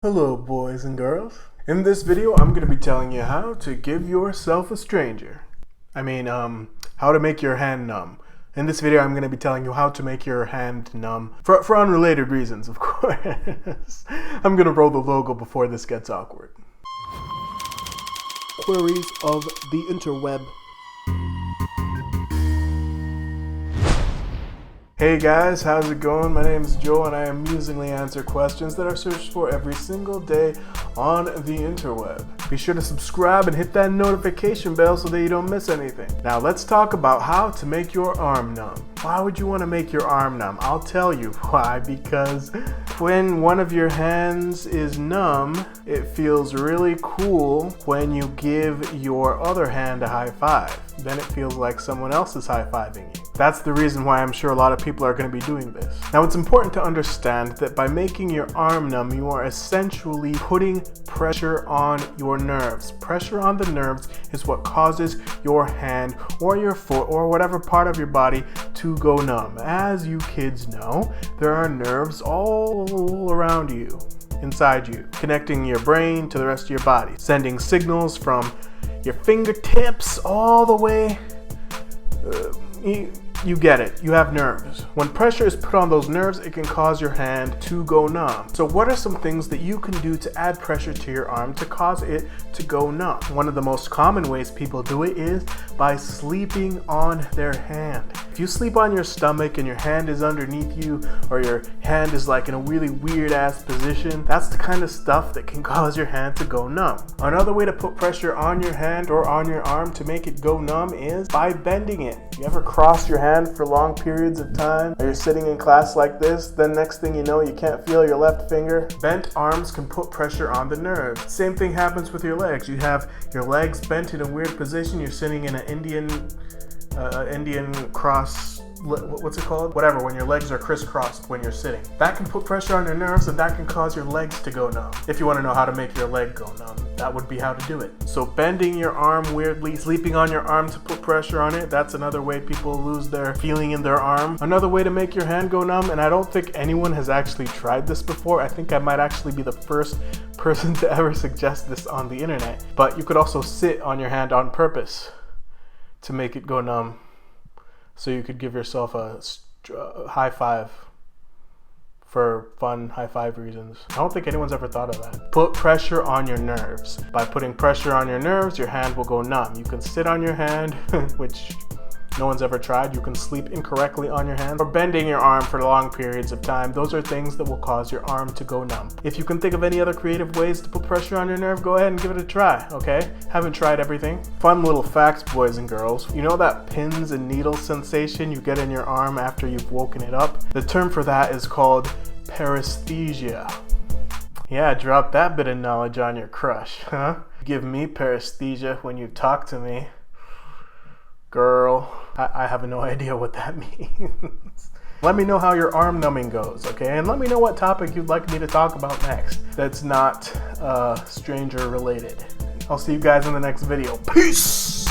Hello boys and girls. In this video I'm going to be telling you how to give yourself a stranger. How to make your hand numb. In this video I'm going to be telling you how to make your hand numb for unrelated reasons, of course. I'm going to roll the logo before this gets awkward. Queries of the Interweb. Hey guys, how's it going? My name is Joe and I amusingly answer questions that are searched for every single day on the interweb. Be sure to subscribe and hit that notification bell so that you don't miss anything. Now let's talk about how to make your arm numb. Why would you want to make your arm numb? I'll tell you why. Because when one of your hands is numb, it feels really cool when you give your other hand a high five. Then it feels like someone else is high-fiving you. That's the reason why I'm sure a lot of people are going to be doing this. Now it's important to understand that by making your arm numb, you are essentially putting pressure on your nerves. Pressure on the nerves is what causes your hand or your foot or whatever part of your body to go numb. As you kids know, there are nerves all around you, inside you, connecting your brain to the rest of your body, sending signals from your fingertips all the way. You get it. You have nerves. When pressure is put on those nerves, it can cause your hand to go numb. So what are some things that you can do to add pressure to your arm to cause it to go numb? One of the most common ways people do it is by sleeping on their hand. If you sleep on your stomach and your hand is underneath you, or your hand is like in a really weird ass position, that's the kind of stuff that can cause your hand to go numb. Another way to put pressure on your hand or on your arm to make it go numb is by bending it. You ever cross your hand for long periods of time, or you're sitting in class like this, then next thing you know you can't feel your left finger? Bent arms can put pressure on the nerves. Same thing happens with your legs. You have your legs bent in a weird position, you're sitting in an Indian cross, what's it called? Whatever, when your legs are crisscrossed when you're sitting. That can put pressure on your nerves and that can cause your legs to go numb. If you want to know how to make your leg go numb, that would be how to do it. So bending your arm weirdly, sleeping on your arm to put pressure on it, that's another way people lose their feeling in their arm. Another way to make your hand go numb, and I don't think anyone has actually tried this before. I think I might actually be the first person to ever suggest this on the internet. But you could also sit on your hand on purpose to make it go numb. So you could give yourself a high five for fun high five reasons. I don't think anyone's ever thought of that. Put pressure on your nerves. By putting pressure on your nerves, your hand will go numb. You can sit on your hand, which no one's ever tried. You can sleep incorrectly on your hand, or bending your arm for long periods of time. Those are things that will cause your arm to go numb. If you can think of any other creative ways to put pressure on your nerve, go ahead and give it a try, okay? Haven't tried everything. Fun little facts, boys and girls. You know that pins and needles sensation you get in your arm after you've woken it up? The term for that is called paresthesia. Yeah, drop that bit of knowledge on your crush, huh? Give me paresthesia when you talk to me. Girl, I have no idea what that means. Let me know how your arm numbing goes, okay? And let me know what topic you'd like me to talk about next that's not stranger related. I'll see you guys in the next video. Peace!